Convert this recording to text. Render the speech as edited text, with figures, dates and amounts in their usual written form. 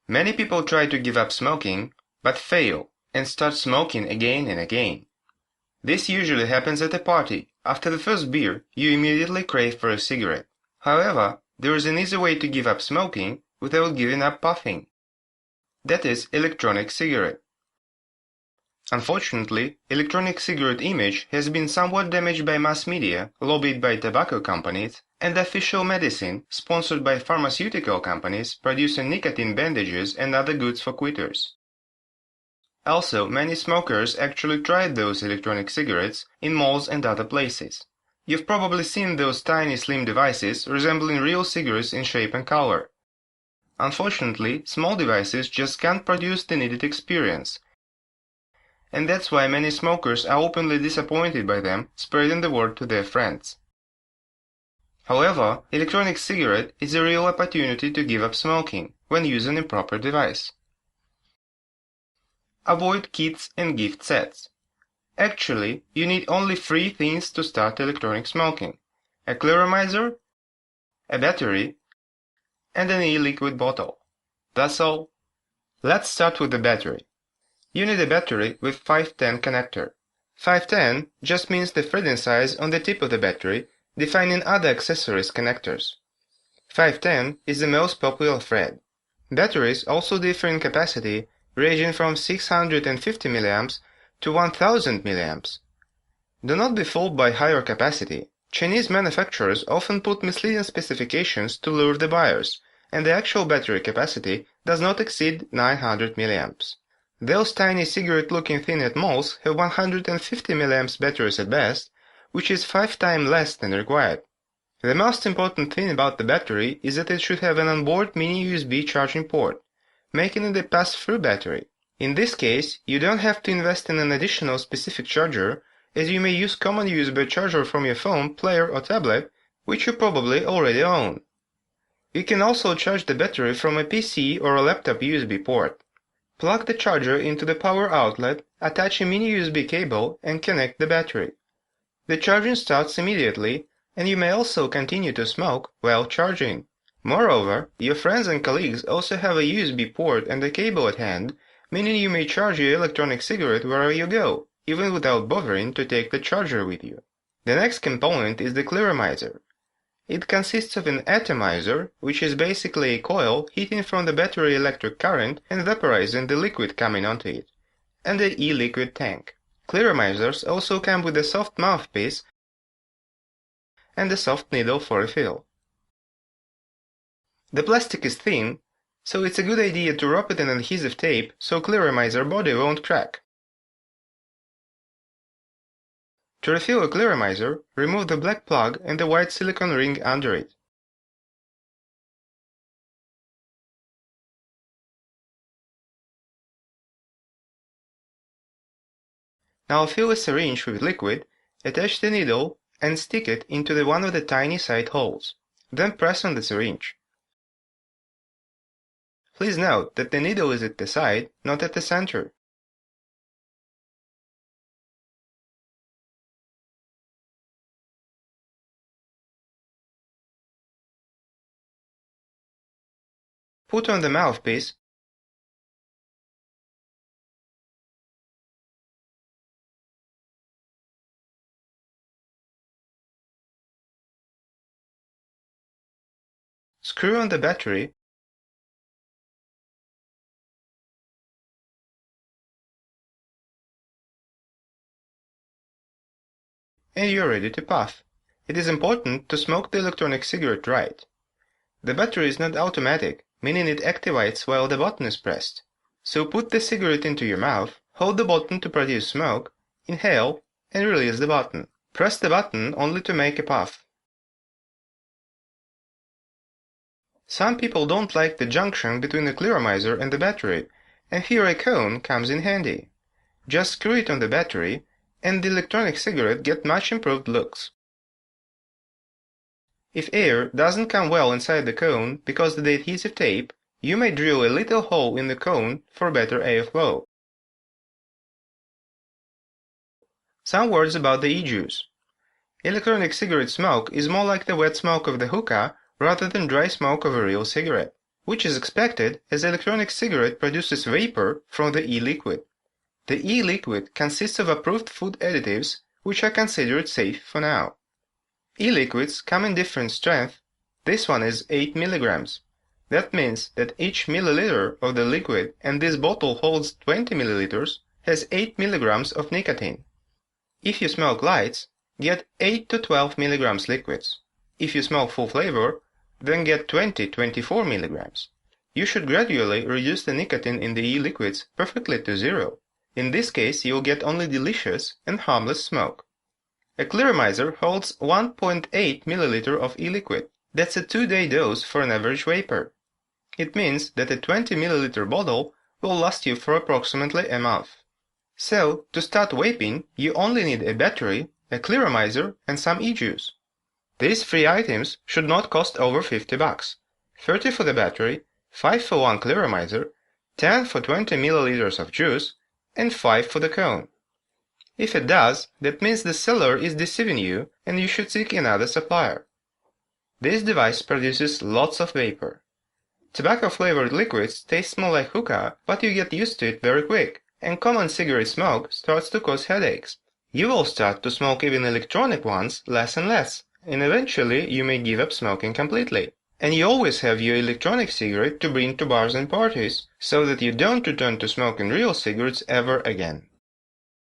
Many people try to give up smoking, but fail and start smoking again and again. This usually happens at a party. After the first beer, you immediately crave for a cigarette. However, there is an easy way to give up smoking without giving up puffing. That is electronic cigarette. Unfortunately, electronic cigarette image has been somewhat damaged by mass media, lobbied by tobacco companies, and official medicine, sponsored by pharmaceutical companies producing nicotine bandages and other goods for quitters. Also, many smokers actually tried those electronic cigarettes in malls and other places. You've probably seen those tiny slim devices resembling real cigarettes in shape and color. Unfortunately, small devices just can't produce the needed experience, and that's why many smokers are openly disappointed by them, spreading the word to their friends. However, electronic cigarette is a real opportunity to give up smoking when using a proper device. Avoid kits and gift sets. Actually, you need only 3 things to start electronic smoking: a Clearomizer, a battery, and an e-liquid bottle. That's all. Let's start with the battery. You need a battery with 510 connector. 510 just means the threading size on the tip of the battery, defining other accessories connectors. 510 is the most popular thread. Batteries also differ in capacity, ranging from 650 mA to 1000 mA. Do not be fooled by higher capacity. Chinese manufacturers often put misleading specifications to lure the buyers, and the actual battery capacity does not exceed 900 mA. Those tiny cigarette-looking things at malls have 150 mA batteries at best, which is 5 times less than required. The most important thing about the battery is that it should have an onboard mini USB charging port, making it a pass-through battery. In this case, you don't have to invest in an additional specific charger, as you may use common USB charger from your phone, player or tablet, which you probably already own. You can also charge the battery from a PC or a laptop USB port. Plug the charger into the power outlet, attach a mini USB cable, and connect the battery. The charging starts immediately, and you may also continue to smoke while charging. Moreover, your friends and colleagues also have a USB port and a cable at hand, meaning you may charge your electronic cigarette wherever you go, even without bothering to take the charger with you. The next component is the Clearomizer. It consists of an atomizer, which is basically a coil heating from the battery electric current and vaporizing the liquid coming onto it, and the e-liquid tank. Clearomizers also come with a soft mouthpiece and a soft needle for refill. The plastic is thin, so it's a good idea to wrap it in adhesive tape so Clearomizer body won't crack. To refill a Clearomizer, remove the black plug and the white silicone ring under it. Now fill a syringe with liquid, attach the needle, and stick it into one of the tiny side holes. Then press on the syringe. Please note that the needle is at the side, not at the center. Put on the mouthpiece screw on the battery and you're ready to puff. It is important to smoke the electronic cigarette right. The battery is not automatic, meaning it activates while the button is pressed. So put the cigarette into your mouth, hold the button to produce smoke, inhale, and release the button. Press the button only to make a puff. Some people don't like the junction between the Clearomizer and the battery, and here a cone comes in handy. Just screw it on the battery, and the electronic cigarette gets much improved looks. If air doesn't come well inside the cone because of the adhesive tape, you may drill a little hole in the cone for better airflow. Some words about the e-juice. Electronic cigarette smoke is more like the wet smoke of the hookah rather than dry smoke of a real cigarette. which is expected as electronic cigarette produces vapor from the e-liquid. The e-liquid consists of approved food additives which are considered safe for now. E-liquids come in different strength. This one is 8 milligrams. That means that each milliliter of the liquid, and this bottle holds 20 milliliters, has 8 milligrams of nicotine. If you smoke lights, get 8 to 12 milligrams liquids. If you smoke full flavor, then get 20-24 milligrams. You should gradually reduce the nicotine in the e-liquids perfectly to zero. In this case, you'll get only delicious and harmless smoke. A Clearomizer holds 1.8 milliliter of e-liquid. That's a 2-day dose for an average vapor. It means that a 20 milliliter bottle will last you for approximately a month. So, to start vaping, you only need a battery, a Clearomizer, and some e-juice. These 3 items should not cost over $50. 30 for the battery, 5 for 1 Clearomizer, 10 for 20 milliliters of juice, and 5 for the cone. If it does, that means the seller is deceiving you and you should seek another supplier. This device produces lots of vapor. Tobacco-flavored liquids taste more like hookah, but you get used to it very quick, and common cigarette smoke starts to cause headaches. You will start to smoke even electronic ones less and less, and eventually you may give up smoking completely. And you always have your electronic cigarette to bring to bars and parties, so that you don't return to smoking real cigarettes ever again.